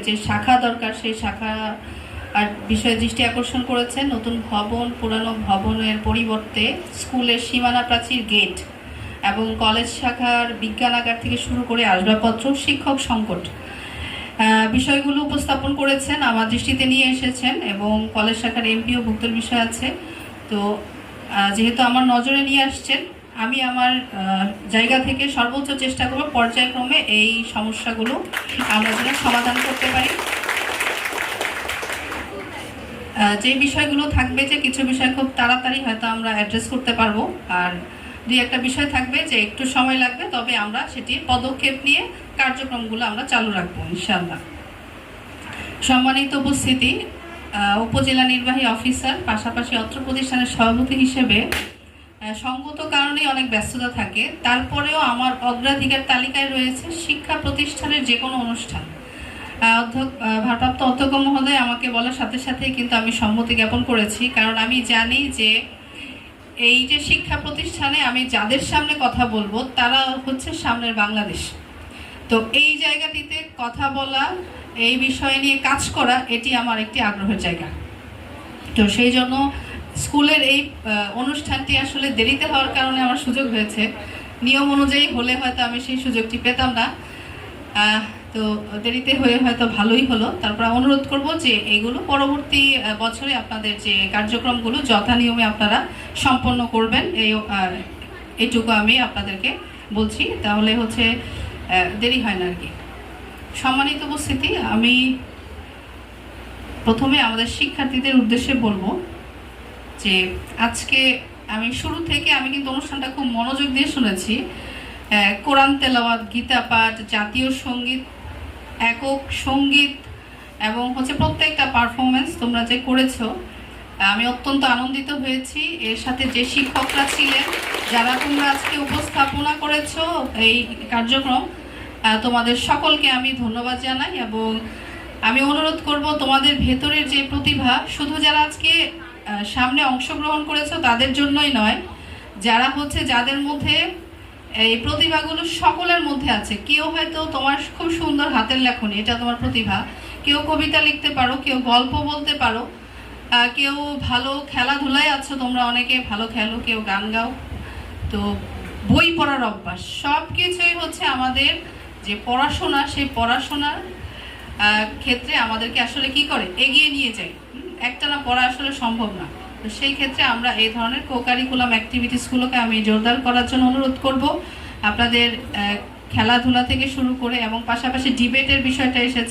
যে শাখা দরকার সেই শাখা আর বিষয়ে দৃষ্টি আকর্ষণ করেছেন। নতুন ভবন, পুরানো ভবনের পরিবর্তে স্কুলের সীমানা প্রাচীর, গেট এবং কলেজ শাখার বিজ্ঞানাগার থেকে শুরু করে আসবাবপত্র, শিক্ষক সংকট বিষয়গুলো উপস্থাপন করেছেন, আমার দৃষ্টিতে নিয়ে এসেছেন এবং কলেজ শাখার এমপিও ভুক্তর বিষয় আছে। তো যেহেতু আমার নজরে নিয়ে আসছেন, আমি আমার জায়গা থেকে সর্বোচ্চ চেষ্টা করব পর্যায়ক্রমে এই সমস্যাগুলো আমরা যেন সমাধান করতে পারি। যে বিষয়গুলো থাকবে, যে কিছু বিষয় খুব তাড়াতাড়ি হয়তো আমরা অ্যাড্রেস করতে পারবো, আর দুই একটা বিষয় থাকবে যে একটু সময় লাগবে, তবে আমরা সেটির পদক্ষেপ নিয়ে কার্যক্রমগুলো আমরা চালু রাখবো ইনশাআল্লাহ। সম্মানিত উপস্থিতি, উপজেলা নির্বাহী অফিসার পাশাপাশি অত্র প্রতিষ্ঠানের সভাপতি হিসেবে সঙ্গত কারণে অনেক ব্যস্ততা থাকে, তারপরেও আমার অগ্রাধিকার তালিকায় রয়েছে শিক্ষা প্রতিষ্ঠানের যে কোনো অনুষ্ঠান। ভারপ্রাপ্ত অধ্যক্ষ মহোদয় আমাকে বলার সাথে সাথে কিন্তু আমি সম্মতি জ্ঞাপন করেছি, কারণ আমি জানি যে এই যে শিক্ষা প্রতিষ্ঠানে আমি যাদের সামনে কথা বলবো তারা হচ্ছে সামনের বাংলাদেশ। তো এই জায়গাটিতে কথা বলা, এই বিষয় নিয়ে কাজ করা, এটি আমার একটি আগ্রহের জায়গা। তো সেই জন্য স্কুলের এই অনুষ্ঠানটি আসলে দেরিতে হওয়ার কারণে আমার সুযোগ হয়েছে, নিয়ম অনুযায়ী হলে হয়তো আমি সেই সুযোগটি পেতাম না। তো দেরিতে হয়ে হয়তো ভালোই হলো। তারপর অনুরোধ করব যে এগুলো পরবর্তী বছরে আপনাদের যে কার্যক্রমগুলো যথা নিয়মে আপনারা সম্পন্ন করবেন, এইটুকু আমি আপনাদেরকে বলছি, তাহলে হচ্ছে দেরি হয় না আর কি। সম্মানিত উপস্থিতি, আমি প্রথমে আমাদের শিক্ষার্থীদের উদ্দেশ্যে বলবো যে আজকে আমি শুরু থেকে আমি কিন্তু অনুষ্ঠানটা খুব মনোযোগ দিয়ে শুনেছি। কোরআন তেলাওয়াত, গীতা পাঠ, জাতীয় সঙ্গীত, একক সঙ্গীত এবং হচ্ছে প্রত্যেকটা পারফরমেন্স তোমরা যে করেছো, আমি অত্যন্ত আনন্দিত হয়েছি। এর সাথে যে শিক্ষকরা ছিলেন, যারা তোমরা আজকে উপস্থাপনা করেছো এই কার্যক্রম, তোমাদের সকলকে আমি ধন্যবাদ জানাই এবং আমি অনুরোধ করব তোমাদের ভেতরের যে প্রতিভা, শুধু যারা আজকে সামনে অংশগ্রহণ করেছো তাদের জন্যই নয়, যারা হচ্ছে যাদের মধ্যে এই প্রতিভাগুলো সকলের মধ্যে আছে। কেউ হয়তো তোমার খুব সুন্দর হাতের লেখনী, এটা তোমার প্রতিভা, কেউ কবিতা লিখতে পারো, কেউ গল্প বলতে পারো, কেউ ভালো খেলাধুলায় আছো, তোমরা অনেকে ভালো খেলো, কেউ গান গাও। তো বই পড়ার অভ্যাস, সব কিছুই হচ্ছে আমাদের যে পড়াশোনা, সেই পড়াশোনার ক্ষেত্রে আমাদেরকে আসলে কি করে এগিয়ে নিয়ে যায়। একটানা পড়া আসলে সম্ভব না। তো সেই ক্ষেত্রে আমরা এই ধরনের কোকারিকুলাম অ্যাক্টিভিটিসগুলোকে আমি জোরদার করার জন্য অনুরোধ করব। আপনাদের খেলাধুলা থেকে শুরু করে এবং পাশাপাশি ডিবেটের বিষয়টা এসেছে।